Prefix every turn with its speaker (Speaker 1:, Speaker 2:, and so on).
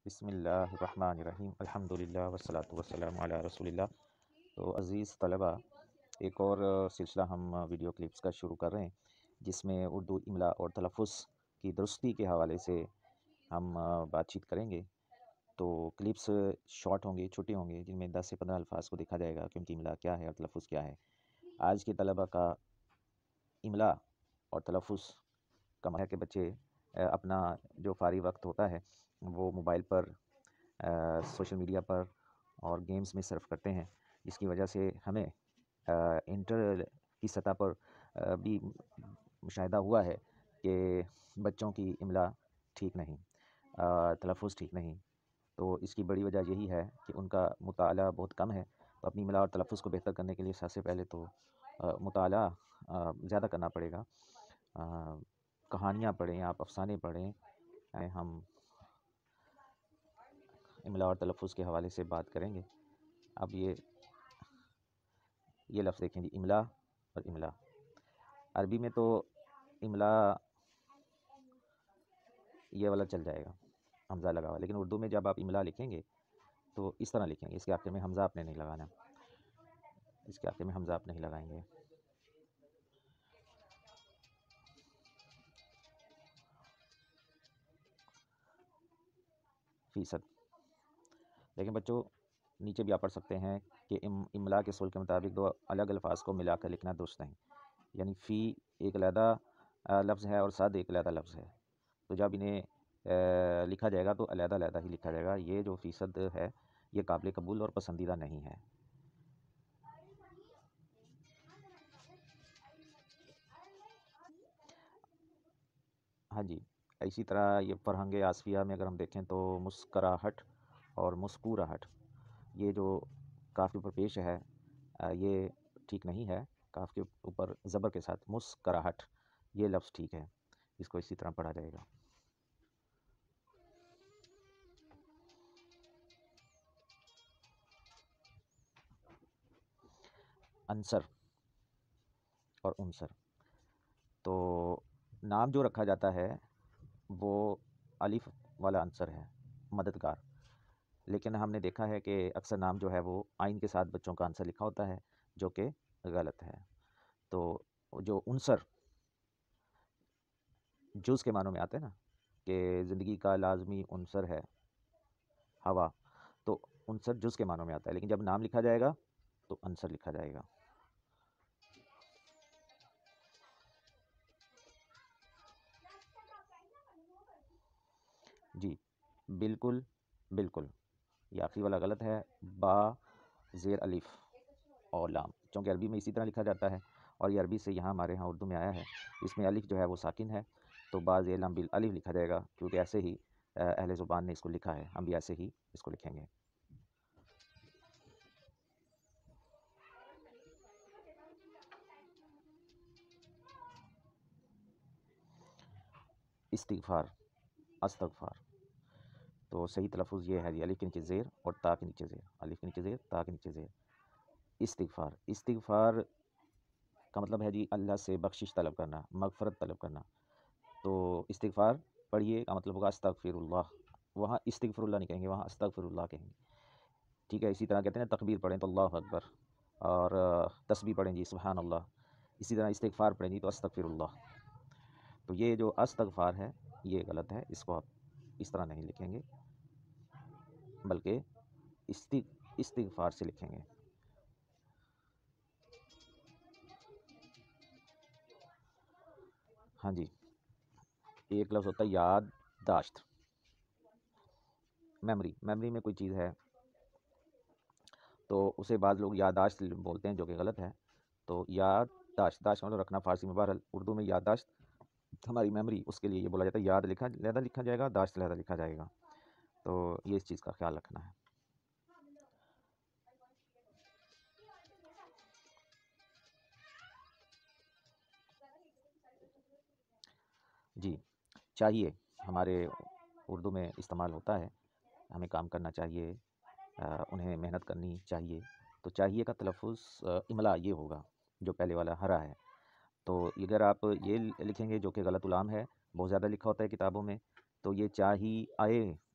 Speaker 1: بسم اللہ الرحمن الرحیم الحمدللہ والصلاۃ والسلام علی رسول اللہ۔ تو عزیز طلبہ، ایک اور سلسلہ ہم ویڈیو کلپس کا شروع کر رہے ہیں، جس میں اردو املا اور تلفظ کی درستی کے حوالے سے ہم بات چیت کریں گے۔ تو کلپس شارٹ ہوں گے، چھوٹے ہوں گے، جن میں 10 سے 15 الفاظ کو دیکھا جائے گا کہ ان کی املا کیا ہے اور تلفظ کیا ہے۔ آج کے طلبہ کا املا اور تلفظ کا ہے کہ بچے اپنا جو فارغ وقت ہوتا ہے وہ موبائل پر، سوشل میڈیا پر اور گیمز میں صرف کرتے ہیں، جس کی وجہ سے ہمیں انٹر کی سطح پر بھی مشاہدہ ہوا ہے کہ بچوں کی املا ٹھیک نہیں، تلفظ ٹھیک نہیں۔ تو اس کی بڑی وجہ یہی ہے کہ ان کا مطالعہ بہت کم ہے۔ تو اپنی املا اور تلفظ کو بہتر کرنے کے لیے سب سے پہلے تو مطالعہ زیادہ کرنا پڑے گا۔ کہانیاں پڑھیں، آپ افسانے پڑھیں۔ ہم املا اور تلفظ کے حوالے سے بات کریں گے۔ اب یہ لفظ دیکھیں جی، املا اور املا۔ عربی میں تو املا یہ والا چل جائے گا، حمزہ لگا ہوا، لیکن اردو میں جب آپ املا لکھیں گے تو اس طرح لکھیں گے، اس کے آخر میں حمزہ آپ نے نہیں لگانا، اس کے آخر میں حمزہ آپ نہیں لگائیں گے۔ فیصد، لیکن بچوں نیچے بھی آپ پڑھ سکتے ہیں کہ املا کے اصول کے مطابق دو الگ الفاظ کو ملا کر لکھنا درست نہیں، یعنی فی ایک علیحدہ لفظ ہے اور صد ایک علیحدہ لفظ ہے۔ تو جب انہیں لکھا جائے گا تو علیحدہ علیحدہ ہی لکھا جائے گا۔ یہ جو فیصد ہے یہ قابل قبول اور پسندیدہ نہیں ہے۔ ہاں جی، اسی طرح یہ فرہنگ آصفیہ میں اگر ہم دیکھیں تو مسکراہٹ اور مسکوراہٹ، یہ جو کاف کے اوپر پیش ہے یہ ٹھیک نہیں ہے۔ کاف کے اوپر زبر کے ساتھ مسکراہٹ، یہ لفظ ٹھیک ہے، اس کو اسی طرح پڑھا جائے گا۔ عنصر اور عنصر، تو نام جو رکھا جاتا ہے وہ الف والا عنصر ہے، مددگار، لیکن ہم نے دیکھا ہے کہ اکثر نام جو ہے وہ آئین کے ساتھ بچوں کا عنصر لکھا ہوتا ہے، جو کہ غلط ہے۔ تو جو عنصر جز کے معنوں میں آتے ہیں نا، کہ زندگی کا لازمی عنصر ہے ہوا، تو عنصر جز کے معنوں میں آتا ہے، لیکن جب نام لکھا جائے گا تو عنصر لکھا جائے گا۔ جی بالکل بالکل، یہ آخری والا غلط ہے، با زیر الف اور لام، چونکہ عربی میں اسی طرح لکھا جاتا ہے، اور یہ عربی سے یہاں ہمارے ہاں اردو میں آیا ہے۔ اس میں الف جو ہے وہ ساکن ہے، تو با زیر لام بالالف لکھا جائے گا، کیونکہ ایسے ہی اہل زبان نے اس کو لکھا ہے، ہم بھی ایسے ہی اس کو لکھیں گے۔ استغفار، استغفار، تو صحیح تلفظ یہ ہے جی، الف کے نیچے زیر اور تا کے نیچے زیر، الف کے نیچے زیر، تا کے نیچے زیر۔ استغفار، استغفار کا مطلب ہے جی اللہ سے بخشش طلب کرنا، مغفرت طلب کرنا۔ تو استغفار پڑھیے کا مطلب ہوگا استغفر اللہ، وہاں استغفر اللہ نہیں کہیں گے، وہاں استغفر اللہ کہیں گے، ٹھیک ہے۔ اسی طرح کہتے ہیں تکبیر پڑھیں تو اللہ اکبر، اور تسبیح پڑھیں جی سبحان اللہ، اسی طرح استغفار پڑھیں جی تو استغفر اللہ۔ تو یہ جو استغفار ہے یہ غلط ہے، اس کو آپ اس طرح نہیں لکھیں گے، بلکہ استغفار سے لکھیں گے۔ ہاں جی، ایک لفظ ہوتا ہے یادداشت، میموری، میموری میں کوئی چیز ہے تو اسے بعض لوگ یادداشت بولتے ہیں، جو کہ غلط ہے۔ تو یادداشت، داشت مطلب رکھنا فارسی میں، بہرحال اردو میں یادداشت ہماری میموری، اس کے لیے یہ بولا جاتا ہے یاد لہذا لکھا جائے گا، داشت لہذا لکھا جائے گا، تو یہ اس چیز کا خیال رکھنا ہے۔ جی چاہیے، ہمارے اردو میں استعمال ہوتا ہے، ہمیں کام کرنا چاہیے، انہیں محنت کرنی چاہیے۔ تو چاہیے کا تلفظ املا یہ ہوگا جو پہلے والا ہرا ہے۔ تو اگر آپ یہ لکھیں گے جو کہ غلط العام ہے، بہت زیادہ لکھا ہوتا ہے کتابوں میں، تو یہ چاہی آئے